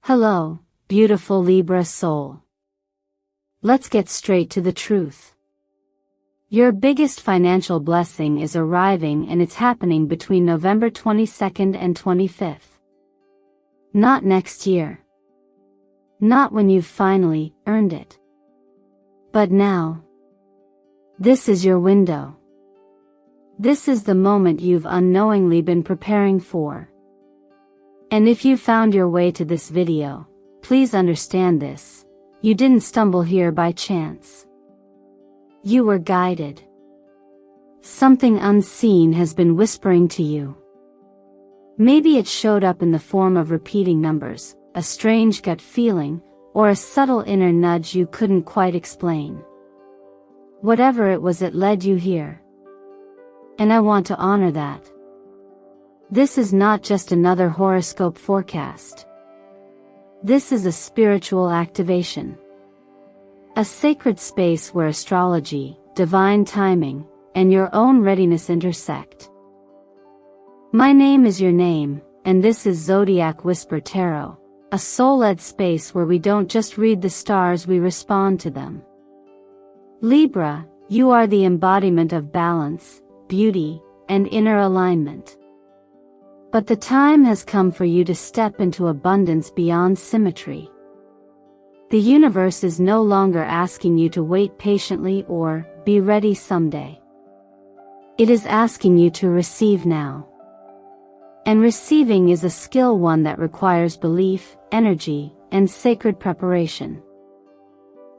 Hello, beautiful Libra soul. Let's get straight to the truth. Your biggest financial blessing is arriving, and it's happening between November 22nd and 25th. Not next year. Not when you've finally earned it. But now. This is your window. This is the moment you've unknowingly been preparing for. And if you found your way to this video, please understand this: you didn't stumble here by chance. You were guided. Something unseen has been whispering to you. Maybe it showed up in the form of repeating numbers, a strange gut feeling, or a subtle inner nudge you couldn't quite explain. Whatever it was, it led you here. And I want to honor that. This is not just another horoscope forecast. This is a spiritual activation. A sacred space where astrology, divine timing, and your own readiness intersect. My name is your name, and this is Zodiac Whisper Tarot, a soul-led space where we don't just read the stars, we respond to them. Libra, you are the embodiment of balance, beauty, and inner alignment. But the time has come for you to step into abundance beyond symmetry. The universe is no longer asking you to wait patiently or be ready someday. It is asking you to receive now. And receiving is a skill, one that requires belief, energy, and sacred preparation.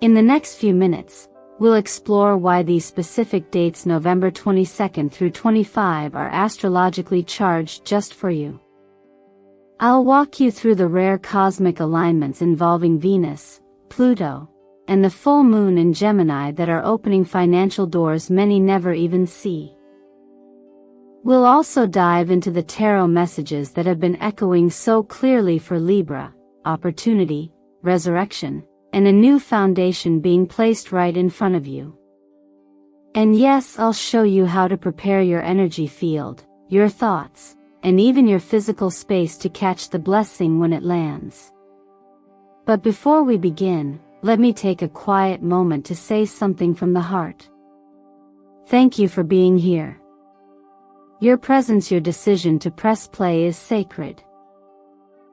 In the next few minutes, we'll explore why these specific dates, November 22nd through 25, are astrologically charged just for you. I'll walk you through the rare cosmic alignments involving Venus, Pluto, and the full moon in Gemini that are opening financial doors many never even see. We'll also dive into the tarot messages that have been echoing so clearly for Libra: opportunity, resurrection, and a new foundation being placed right in front of you. And yes, I'll show you how to prepare your energy field, your thoughts, and even your physical space to catch the blessing when it lands. But before we begin, let me take a quiet moment to say something from the heart. Thank you for being here. Your presence, your decision to press play is sacred.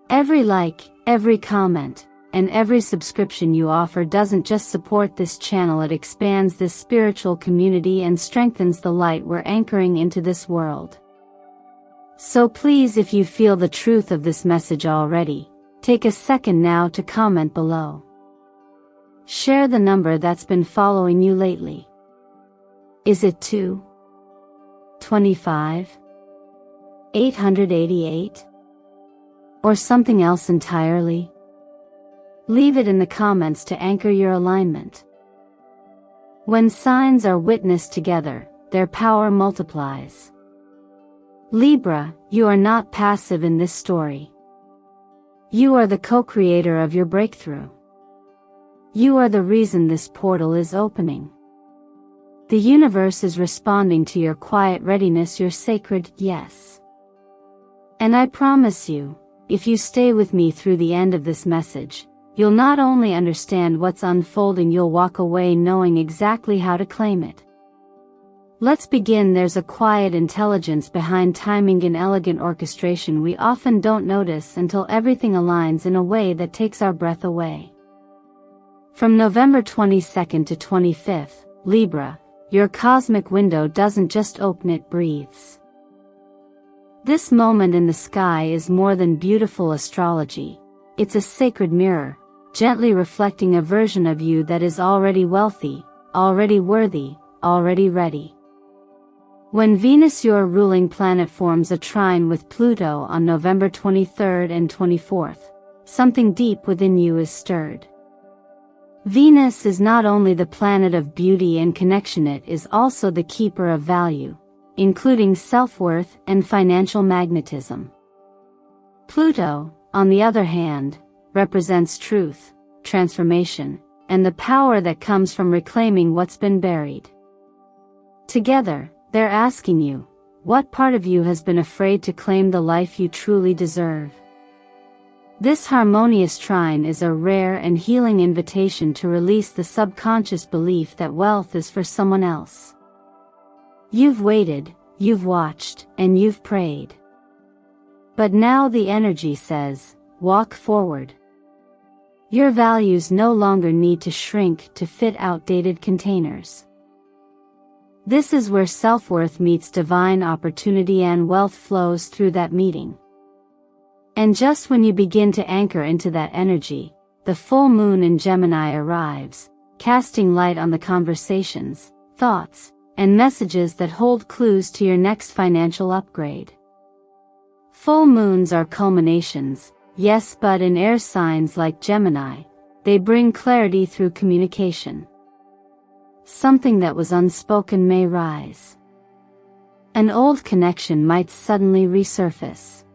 Every like, every comment, and every subscription you offer doesn't just support this channel, it expands this spiritual community and strengthens the light we're anchoring into this world. So please, if you feel the truth of this message already, take a second now to comment below. Share the number that's been following you lately. Is it 2? 25? 888? Or something else entirely? Leave it in the comments to anchor your alignment. When signs are witnessed together, their power multiplies. Libra, you are not passive in this story. You are the co-creator of your breakthrough. You are the reason this portal is opening. The universe is responding to your quiet readiness, your sacred yes. And I promise you, if you stay with me through the end of this message, you'll not only understand what's unfolding, you'll walk away knowing exactly how to claim it. Let's begin. There's a quiet intelligence behind timing and elegant orchestration we often don't notice until everything aligns in a way that takes our breath away. From November 22nd to 25th, Libra, your cosmic window doesn't just open, it breathes. This moment in the sky is more than beautiful astrology. It's a sacred mirror, gently reflecting a version of you that is already wealthy, already worthy, already ready. When Venus, your ruling planet, forms a trine with Pluto on November 23rd and 24th, something deep within you is stirred. Venus is not only the planet of beauty and connection, it is also the keeper of value, including self-worth and financial magnetism. Pluto, on the other hand, represents truth, transformation, and the power that comes from reclaiming what's been buried. Together, they're asking you, what part of you has been afraid to claim the life you truly deserve? This harmonious trine is a rare and healing invitation to release the subconscious belief that wealth is for someone else. You've waited, you've watched, and you've prayed. But now the energy says, walk forward. Your values no longer need to shrink to fit outdated containers. This is where self-worth meets divine opportunity and wealth flows through that meeting. And just when you begin to anchor into that energy, the full moon in Gemini arrives, casting light on the conversations, thoughts, and messages that hold clues to your next financial upgrade. Full moons are culminations, yes, but in air signs like Gemini, they bring clarity through communication. Something that was unspoken may rise. An old connection might suddenly resurface.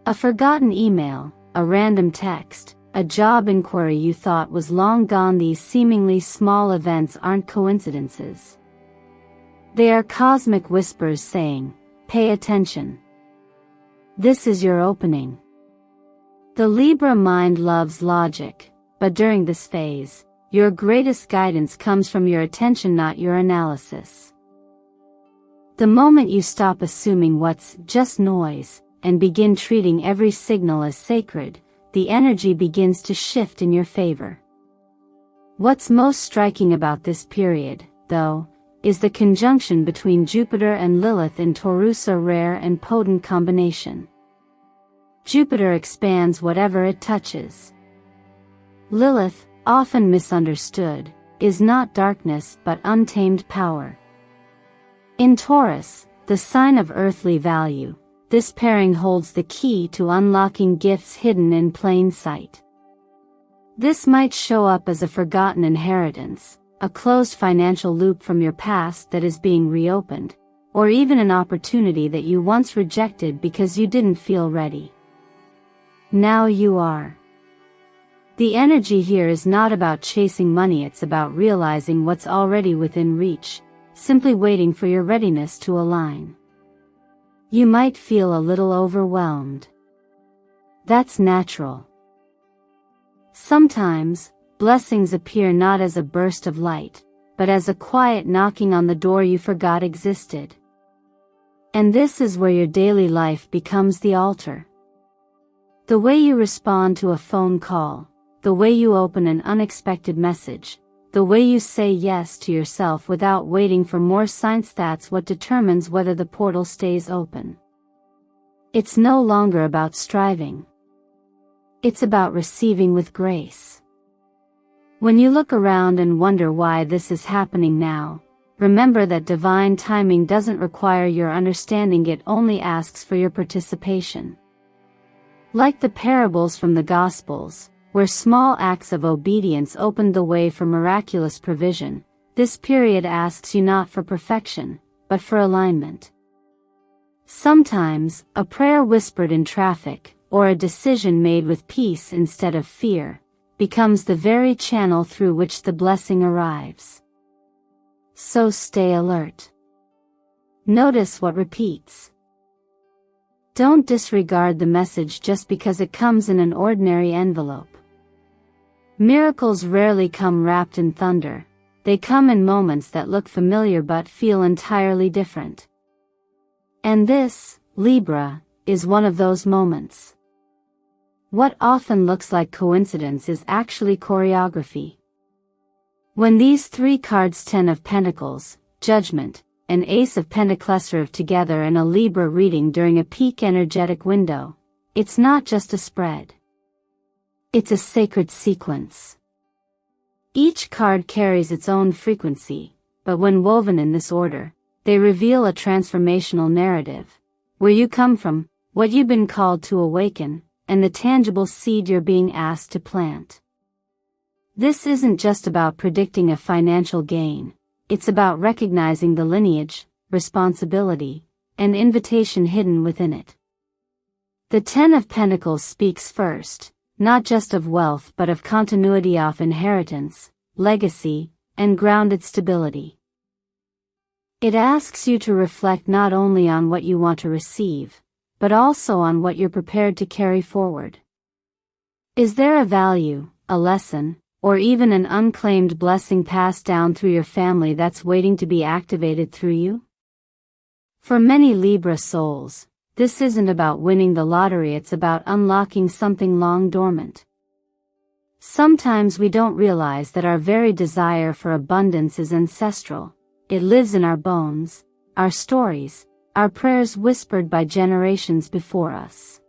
A forgotten email, a random text, a job inquiry you thought was long gone. These seemingly small events aren't coincidences. They are cosmic whispers saying, pay attention. This is your opening. The Libra mind loves logic, but during this phase, your greatest guidance comes from your attention, not your analysis. The moment you stop assuming what's just noise, and begin treating every signal as sacred, the energy begins to shift in your favor. What's most striking about this period, though, is the conjunction between Jupiter and Lilith in Taurus, a rare and potent combination. Jupiter expands whatever it touches. Lilith, often misunderstood, is not darkness but untamed power. In Taurus, the sign of earthly value, this pairing holds the key to unlocking gifts hidden in plain sight. This might show up as a forgotten inheritance, a closed financial loop from your past that is being reopened, or even an opportunity that you once rejected because you didn't feel ready. Now you are. The energy here is not about chasing money, it's about realizing what's already within reach, simply waiting for your readiness to align. You might feel a little overwhelmed. That's natural. Sometimes, blessings appear not as a burst of light, but as a quiet knocking on the door you forgot existed. And this is where your daily life becomes the altar. The way you respond to a phone call, the way you open an unexpected message, the way you say yes to yourself without waiting for more signs, that's what determines whether the portal stays open. It's no longer about striving. It's about receiving with grace. When you look around and wonder why this is happening now, remember that divine timing doesn't require your understanding, it only asks for your participation. Like the parables from the Gospels, where small acts of obedience opened the way for miraculous provision, this period asks you not for perfection, but for alignment. Sometimes, a prayer whispered in traffic, or a decision made with peace instead of fear, becomes the very channel through which the blessing arrives. So stay alert. Notice what repeats. Don't disregard the message just because it comes in an ordinary envelope. Miracles rarely come wrapped in thunder, they come in moments that look familiar but feel entirely different. And this, Libra, is one of those moments. What often looks like coincidence is actually choreography. When these three cards, Ten of Pentacles, Judgment, and Ace of Pentacles, are together in a Libra reading during a peak energetic window, it's not just a spread. It's a sacred sequence. Each card carries its own frequency, but when woven in this order, they reveal a transformational narrative. Where you come from, what you've been called to awaken, and the tangible seed you're being asked to plant. This isn't just about predicting a financial gain, it's about recognizing the lineage, responsibility, and invitation hidden within it. The Ten of Pentacles speaks first, not just of wealth but of continuity, of inheritance, legacy, and grounded stability. It asks you to reflect not only on what you want to receive, but also on what you're prepared to carry forward. Is there a value, a lesson, or even an unclaimed blessing passed down through your family that's waiting to be activated through you? For many Libra souls, this isn't about winning the lottery, it's about unlocking something long dormant. Sometimes we don't realize that our very desire for abundance is ancestral. It lives in our bones, our stories, our prayers whispered by generations before us.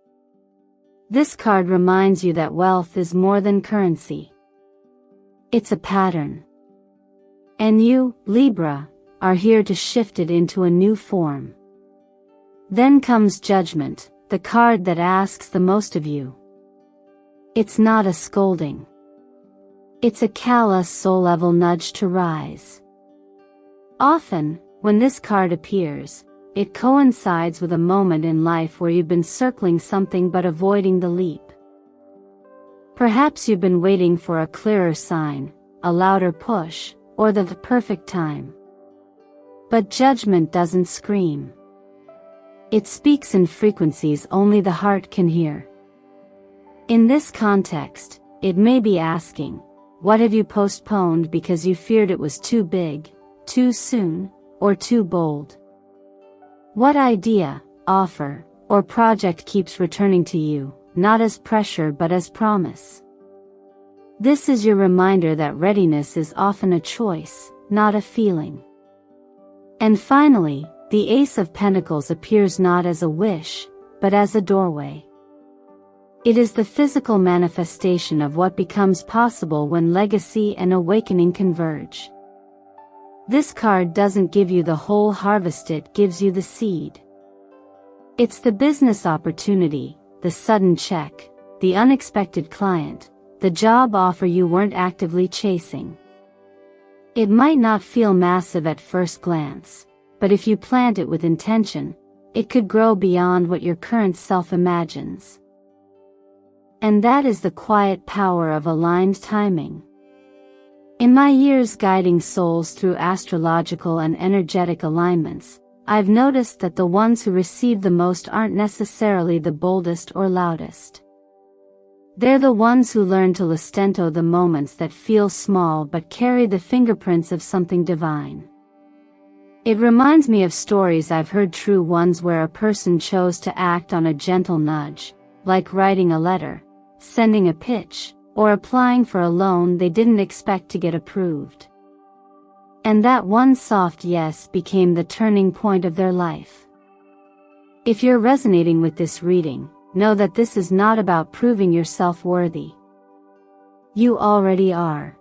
This card reminds you that wealth is more than currency. It's a pattern. And you, Libra, are here to shift it into a new form. Then comes Judgment, the card that asks the most of you. It's not a scolding. It's a callous soul-level nudge to rise. Often, when this card appears, it coincides with a moment in life where you've been circling something but avoiding the leap. Perhaps you've been waiting for a clearer sign, a louder push, or the perfect time. But Judgment doesn't scream. It speaks in frequencies only the heart can hear. In this context, it may be asking, what have you postponed because you feared it was too big, too soon, or too bold? What idea, offer, or project keeps returning to you, not as pressure but as promise? This is your reminder that readiness is often a choice, not a feeling. And finally, the Ace of Pentacles appears not as a wish, but as a doorway. It is the physical manifestation of what becomes possible when legacy and awakening converge. This card doesn't give you the whole harvest, it gives you the seed. It's the business opportunity, the sudden check, the unexpected client, the job offer you weren't actively chasing. It might not feel massive at first glance, but if you plant it with intention, it could grow beyond what your current self imagines. And that is the quiet power of aligned timing. In my years guiding souls through astrological and energetic alignments, I've noticed that the ones who receive the most aren't necessarily the boldest or loudest. They're the ones who learn to lustento the moments that feel small but carry the fingerprints of something divine. It reminds me of stories I've heard, true ones, where a person chose to act on a gentle nudge, like writing a letter, sending a pitch, or applying for a loan they didn't expect to get approved. And that one soft yes became the turning point of their life. If you're resonating with this reading, know that this is not about proving yourself worthy. You already are.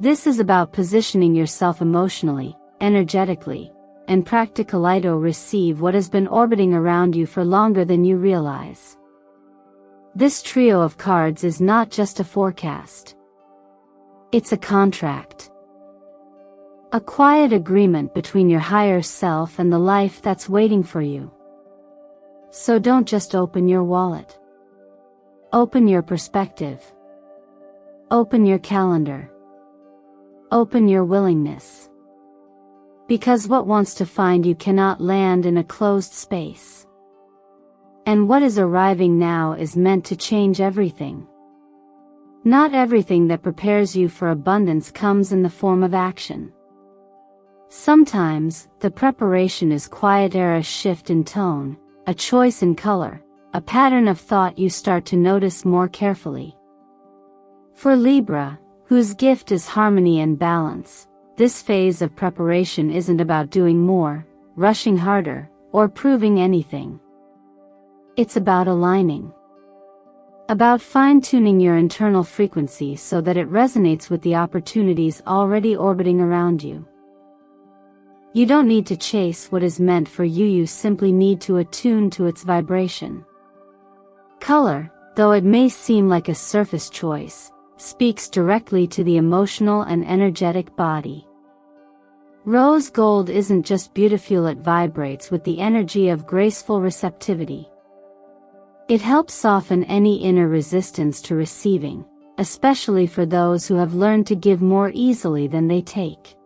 This is about positioning yourself emotionally, energetically, and practically to receive what has been orbiting around you for longer than you realize. This trio of cards is not just a forecast. It's a contract. A quiet agreement between your higher self and the life that's waiting for you. So don't just open your wallet. Open your perspective. Open your calendar. Open your willingness. Because what wants to find you cannot land in a closed space. And what is arriving now is meant to change everything. Not everything that prepares you for abundance comes in the form of action. Sometimes, the preparation is quiet, a shift in tone, a choice in color, a pattern of thought you start to notice more carefully. For Libra, whose gift is harmony and balance, this phase of preparation isn't about doing more, rushing harder, or proving anything. It's about aligning. About fine-tuning your internal frequency so that it resonates with the opportunities already orbiting around you. You don't need to chase what is meant for you, you simply need to attune to its vibration. Color, though it may seem like a surface choice, speaks directly to the emotional and energetic body. Rose gold isn't just beautiful, it vibrates with the energy of graceful receptivity. It helps soften any inner resistance to receiving, especially for those who have learned to give more easily than they take.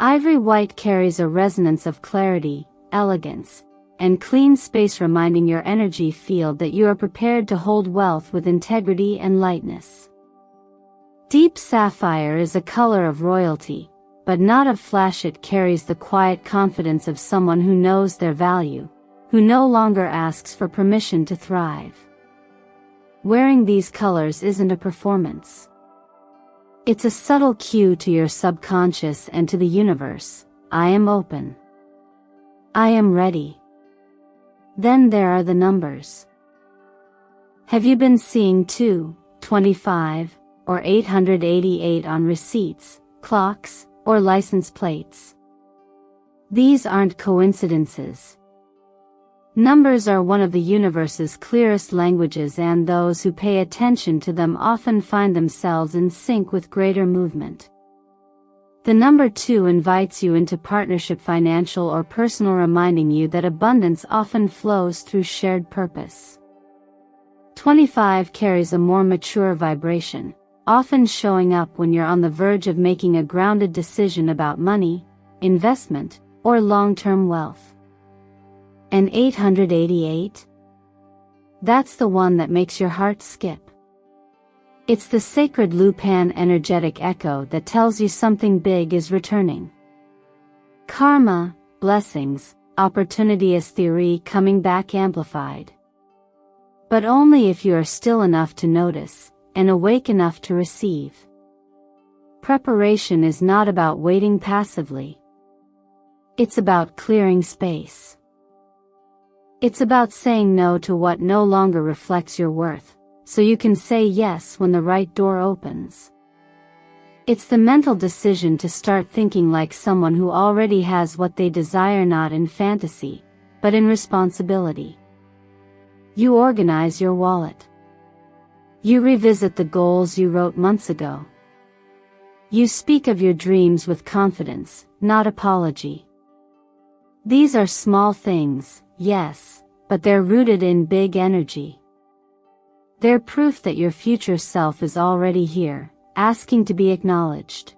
Ivory white carries a resonance of clarity, elegance, and clean space reminding your energy field that you are prepared to hold wealth with integrity and lightness. Deep sapphire is a color of royalty, but not of flash. It carries the quiet confidence of someone who knows their value, who no longer asks for permission to thrive. Wearing these colors isn't a performance. It's a subtle cue to your subconscious and to the universe: I am open. I am ready. Then there are the numbers. Have you been seeing 2, 25, or 888 on receipts, clocks, or license plates? These aren't coincidences. Numbers are one of the universe's clearest languages, and those who pay attention to them often find themselves in sync with greater movement. The number 2 invites you into partnership, financial or personal, reminding you that abundance often flows through shared purpose. 25 carries a more mature vibration, often showing up when you're on the verge of making a grounded decision about money, investment, or long-term wealth. And 888? That's the one that makes your heart skip. It's the sacred Lupin energetic echo that tells you something big is returning. Karma, blessings, opportunity is theory coming back amplified. But only if you are still enough to notice, and awake enough to receive. Preparation is not about waiting passively. It's about clearing space. It's about saying no to what no longer reflects your worth, so you can say yes when the right door opens. It's the mental decision to start thinking like someone who already has what they desire, not in fantasy, but in responsibility. You organize your wallet. You revisit the goals you wrote months ago. You speak of your dreams with confidence, not apology. These are small things, yes, but they're rooted in big energy. They're proof that your future self is already here, asking to be acknowledged.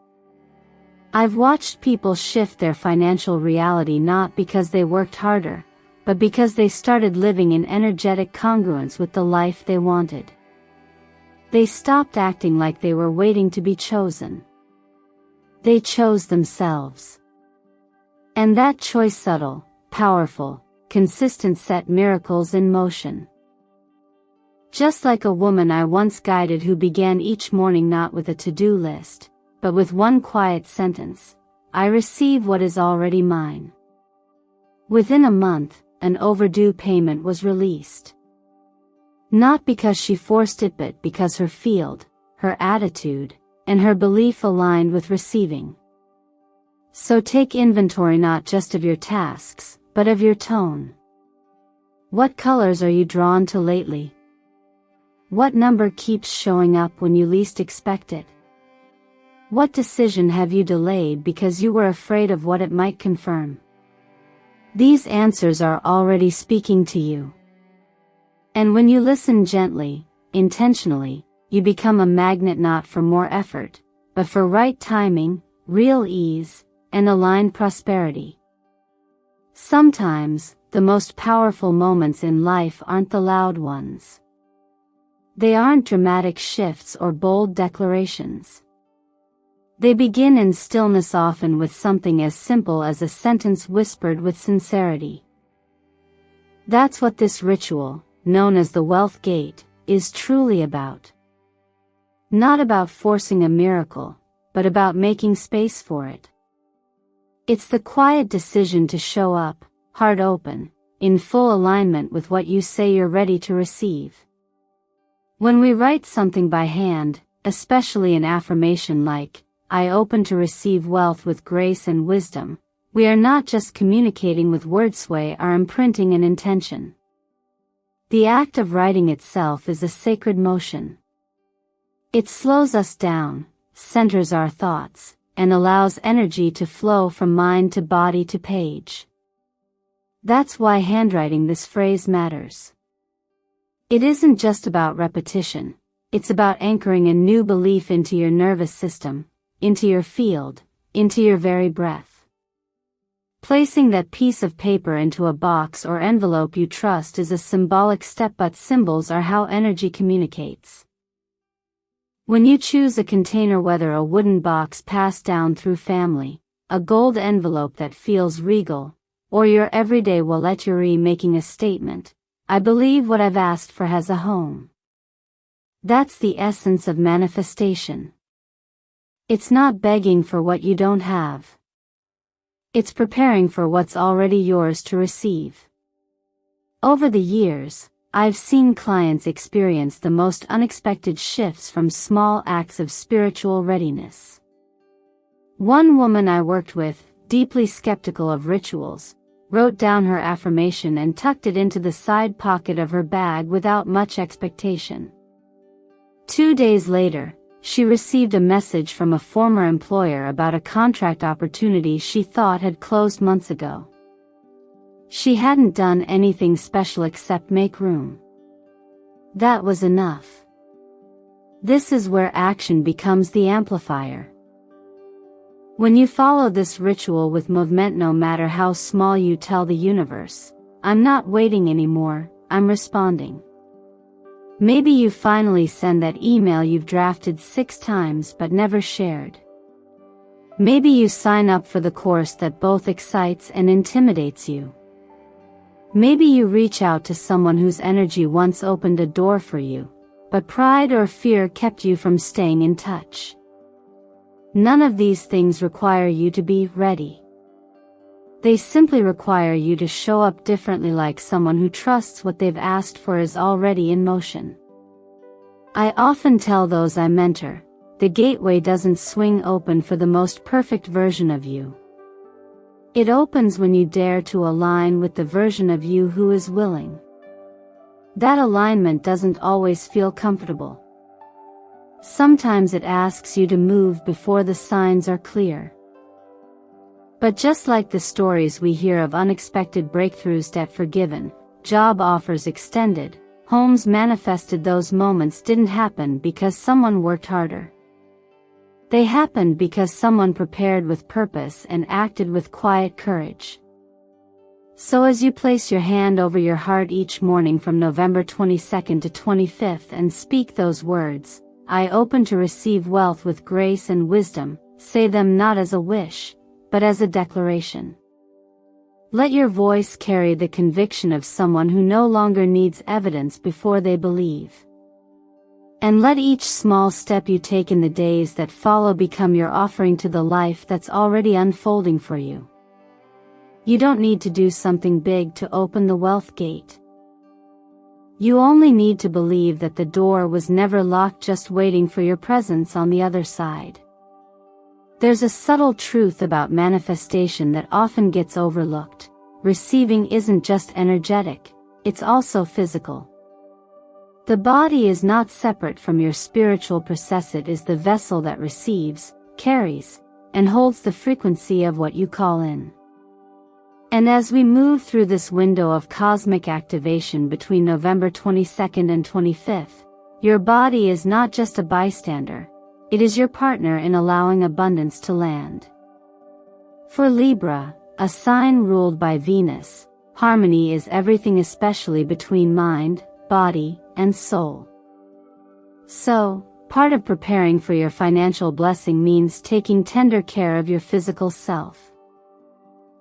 I've watched people shift their financial reality not because they worked harder, but because they started living in energetic congruence with the life they wanted. They stopped acting like they were waiting to be chosen. They chose themselves. And that choice, subtle, powerful, consistent, set miracles in motion. Just like a woman I once guided who began each morning not with a to-do list, but with one quiet sentence: I receive what is already mine. Within a month, an overdue payment was released. Not because she forced it, but because her field, her attitude, and her belief aligned with receiving. So take inventory not just of your tasks, but of your tone. What colors are you drawn to lately? What number keeps showing up when you least expect it? What decision have you delayed because you were afraid of what it might confirm? These answers are already speaking to you. And when you listen gently, intentionally, you become a magnet not for more effort, but for right timing, real ease, and aligned prosperity. Sometimes, the most powerful moments in life aren't the loud ones. They aren't dramatic shifts or bold declarations. They begin in stillness, often with something as simple as a sentence whispered with sincerity. That's what this ritual, known as the Wealth Gate, is truly about. Not about forcing a miracle, but about making space for it. It's the quiet decision to show up, heart open, in full alignment with what you say you're ready to receive. When we write something by hand, especially an affirmation like, I open to receive wealth with grace and wisdom, we are not just communicating with words, we are imprinting an intention. The act of writing itself is a sacred motion. It slows us down, centers our thoughts, and allows energy to flow from mind to body to page. That's why handwriting this phrase matters. It isn't just about repetition, it's about anchoring a new belief into your nervous system, into your field, into your very breath. Placing that piece of paper into a box or envelope you trust is a symbolic step, but symbols are how energy communicates. When you choose a container, whether a wooden box passed down through family, a gold envelope that feels regal, or your everyday wallet making a statement, I believe what I've asked for has a home. That's the essence of manifestation. It's not begging for what you don't have. It's preparing for what's already yours to receive. Over the years, I've seen clients experience the most unexpected shifts from small acts of spiritual readiness. One woman I worked with, deeply skeptical of rituals, wrote down her affirmation and tucked it into the side pocket of her bag without much expectation. 2 days later, she received a message from a former employer about a contract opportunity she thought had closed months ago. She hadn't done anything special except make room. That was enough. This is where action becomes the amplifier. When you follow this ritual with movement, no matter how small, you tell the universe, I'm not waiting anymore, I'm responding. Maybe you finally send that email you've drafted 6 times but never shared. Maybe you sign up for the course that both excites and intimidates you. Maybe you reach out to someone whose energy once opened a door for you, but pride or fear kept you from staying in touch. None of these things require you to be ready. They simply require you to show up differently, like someone who trusts what they've asked for is already in motion. I often tell those I mentor, the gateway doesn't swing open for the most perfect version of you. It opens when you dare to align with the version of you who is willing. That alignment doesn't always feel comfortable. Sometimes it asks you to move before the signs are clear. But just like the stories we hear of unexpected breakthroughs, debt forgiven, job offers extended, homes manifested, those moments didn't happen because someone worked harder. They happened because someone prepared with purpose and acted with quiet courage. So as you place your hand over your heart each morning from November 22nd to 25th and speak those words, I open to receive wealth with grace and wisdom, say them not as a wish, but as a declaration. Let your voice carry the conviction of someone who no longer needs evidence before they believe. And let each small step you take in the days that follow become your offering to the life that's already unfolding for you. You don't need to do something big to open the wealth gate. You only need to believe that the door was never locked, just waiting for your presence on the other side. There's a subtle truth about manifestation that often gets overlooked. Receiving isn't just energetic, it's also physical. The body is not separate from your spiritual process. It is the vessel that receives, carries, and holds the frequency of what you call in. And as we move through this window of cosmic activation between November 22nd and 25th, your body is not just a bystander, it is your partner in allowing abundance to land. For Libra, a sign ruled by Venus, harmony is everything, especially between mind, body, and soul. So, part of preparing for your financial blessing means taking tender care of your physical self.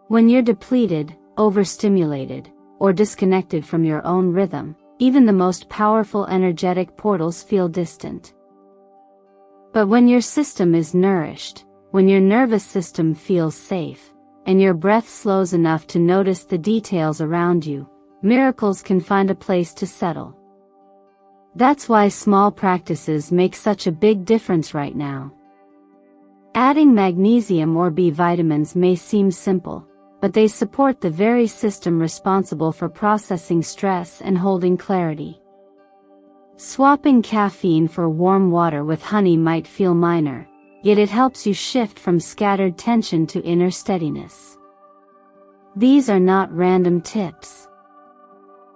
When you're depleted, overstimulated, or disconnected from your own rhythm, even the most powerful energetic portals feel distant. But when your system is nourished, when your nervous system feels safe, and your breath slows enough to notice the details around you, miracles can find a place to settle. That's why small practices make such a big difference right now. Adding magnesium or B vitamins may seem simple, but they support the very system responsible for processing stress and holding clarity. Swapping caffeine for warm water with honey might feel minor, yet it helps you shift from scattered tension to inner steadiness. These are not random tips.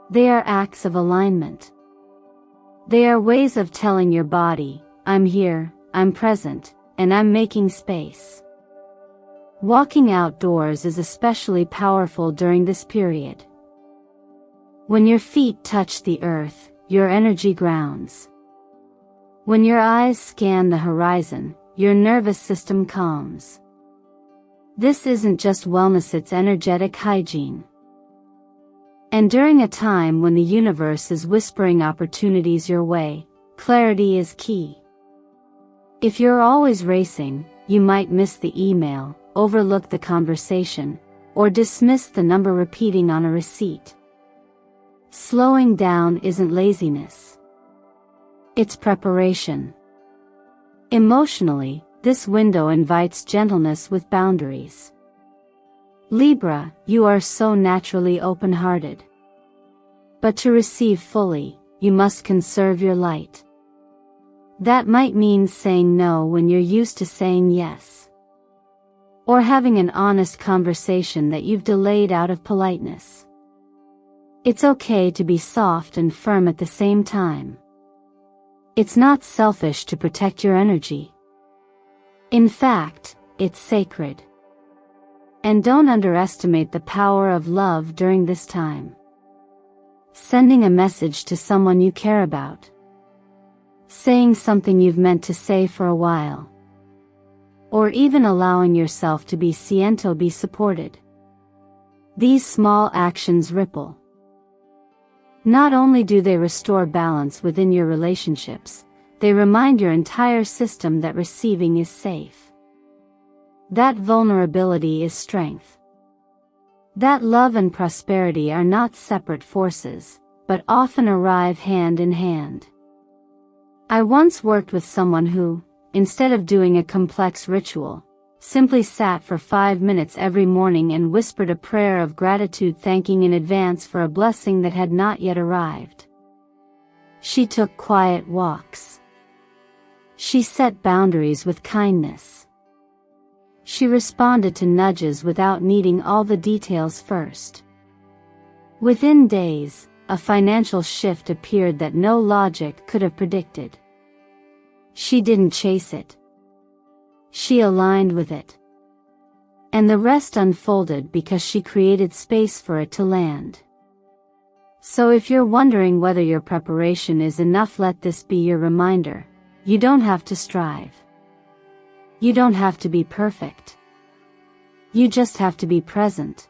They are acts of alignment. They are ways of telling your body, I'm here, I'm present, and I'm making space. Walking outdoors is especially powerful during this period. When your feet touch the earth, your energy grounds. When your eyes scan the horizon, your nervous system calms. This isn't just wellness, it's energetic hygiene. And during a time when the universe is whispering opportunities your way, clarity is key. If you're always racing, you might miss the email, overlook the conversation, or dismiss the number repeating on a receipt. Slowing down isn't laziness. It's preparation. Emotionally, this window invites gentleness with boundaries. Libra, you are so naturally open-hearted. But to receive fully, you must conserve your light. That might mean saying no when you're used to saying yes. Or having an honest conversation that you've delayed out of politeness. It's okay to be soft and firm at the same time. It's not selfish to protect your energy. In fact, it's sacred. And don't underestimate the power of love during this time. Sending a message to someone you care about. Saying something you've meant to say for a while. Or even allowing yourself to be supported. These small actions ripple. Not only do they restore balance within your relationships, they remind your entire system that receiving is safe. That vulnerability is strength. That love and prosperity are not separate forces, but often arrive hand in hand. I once worked with someone who, instead of doing a complex ritual, simply sat for 5 minutes every morning and whispered a prayer of gratitude, thanking in advance for a blessing that had not yet arrived. She took quiet walks. She set boundaries with kindness. She responded to nudges without needing all the details first. Within days, a financial shift appeared that no logic could have predicted. She didn't chase it. She aligned with it. And the rest unfolded because she created space for it to land. So if you're wondering whether your preparation is enough, let this be your reminder. You don't have to strive. You don't have to be perfect. You just have to be present.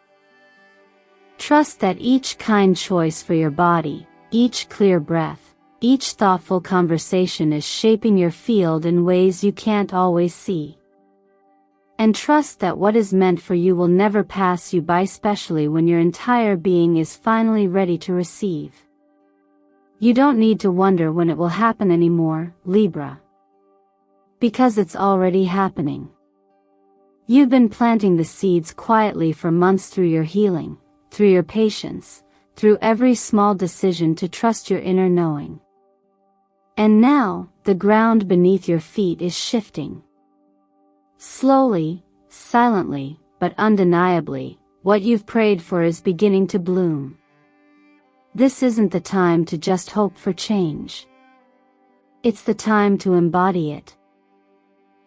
Trust that each kind choice for your body, each clear breath, each thoughtful conversation is shaping your field in ways you can't always see. And trust that what is meant for you will never pass you by, especially when your entire being is finally ready to receive. You don't need to wonder when it will happen anymore, Libra. Because it's already happening. You've been planting the seeds quietly for months through your healing, through your patience, through every small decision to trust your inner knowing. And now, the ground beneath your feet is shifting. Slowly, silently, but undeniably, what you've prayed for is beginning to bloom. This isn't the time to just hope for change. It's the time to embody it.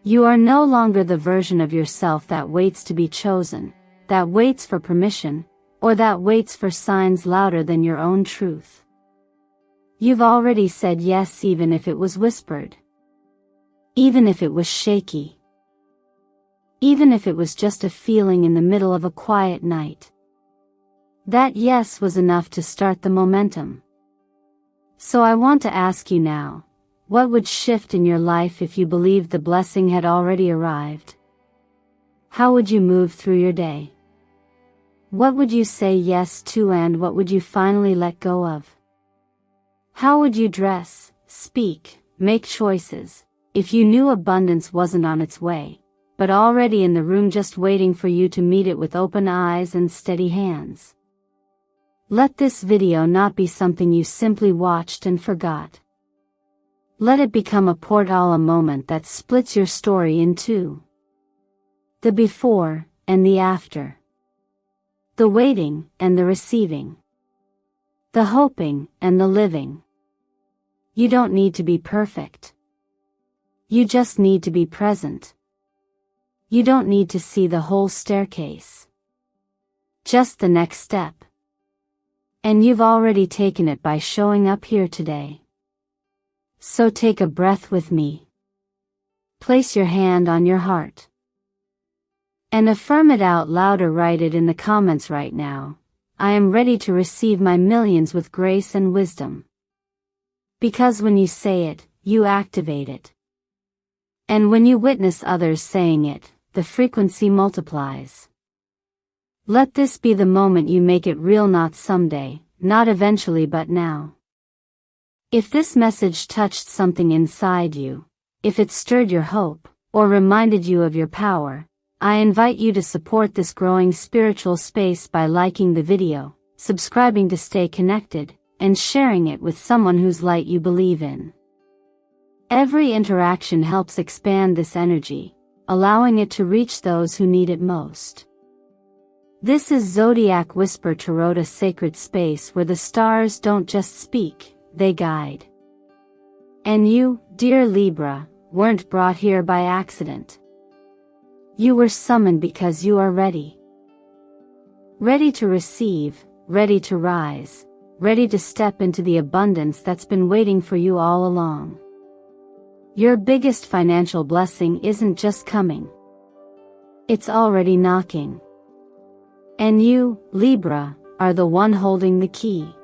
You are no longer the version of yourself that waits to be chosen, that waits for permission, or that waits for signs louder than your own truth. You've already said yes, even if it was whispered. Even if it was shaky. Even if it was just a feeling in the middle of a quiet night. That yes was enough to start the momentum. So I want to ask you now, what would shift in your life if you believed the blessing had already arrived? How would you move through your day? What would you say yes to, and what would you finally let go of? How would you dress, speak, make choices, if you knew abundance wasn't on its way, but already in the room just waiting for you to meet it with open eyes and steady hands? Let this video not be something you simply watched and forgot. Let it become a portal, a moment that splits your story in two. The before and the after. The waiting and the receiving. The hoping and the living. You don't need to be perfect. You just need to be present. You don't need to see the whole staircase. Just the next step. And you've already taken it by showing up here today. So take a breath with me. Place your hand on your heart. And affirm it out loud or write it in the comments right now. I am ready to receive my millions with grace and wisdom. Because when you say it, you activate it. And when you witness others saying it, the frequency multiplies. Let this be the moment you make it real, not someday, not eventually, but now. If this message touched something inside you, if it stirred your hope, or reminded you of your power, I invite you to support this growing spiritual space by liking the video, subscribing to stay connected, and sharing it with someone whose light you believe in. Every interaction helps expand this energy, allowing it to reach those who need it most. This is Zodiac Whisper Tarot, a sacred space where the stars don't just speak, they guide. And you, dear Libra, weren't brought here by accident. You were summoned because you are ready. Ready to receive, ready to rise, ready to step into the abundance that's been waiting for you all along. Your biggest financial blessing isn't just coming. It's already knocking. And you, Libra, are the one holding the key.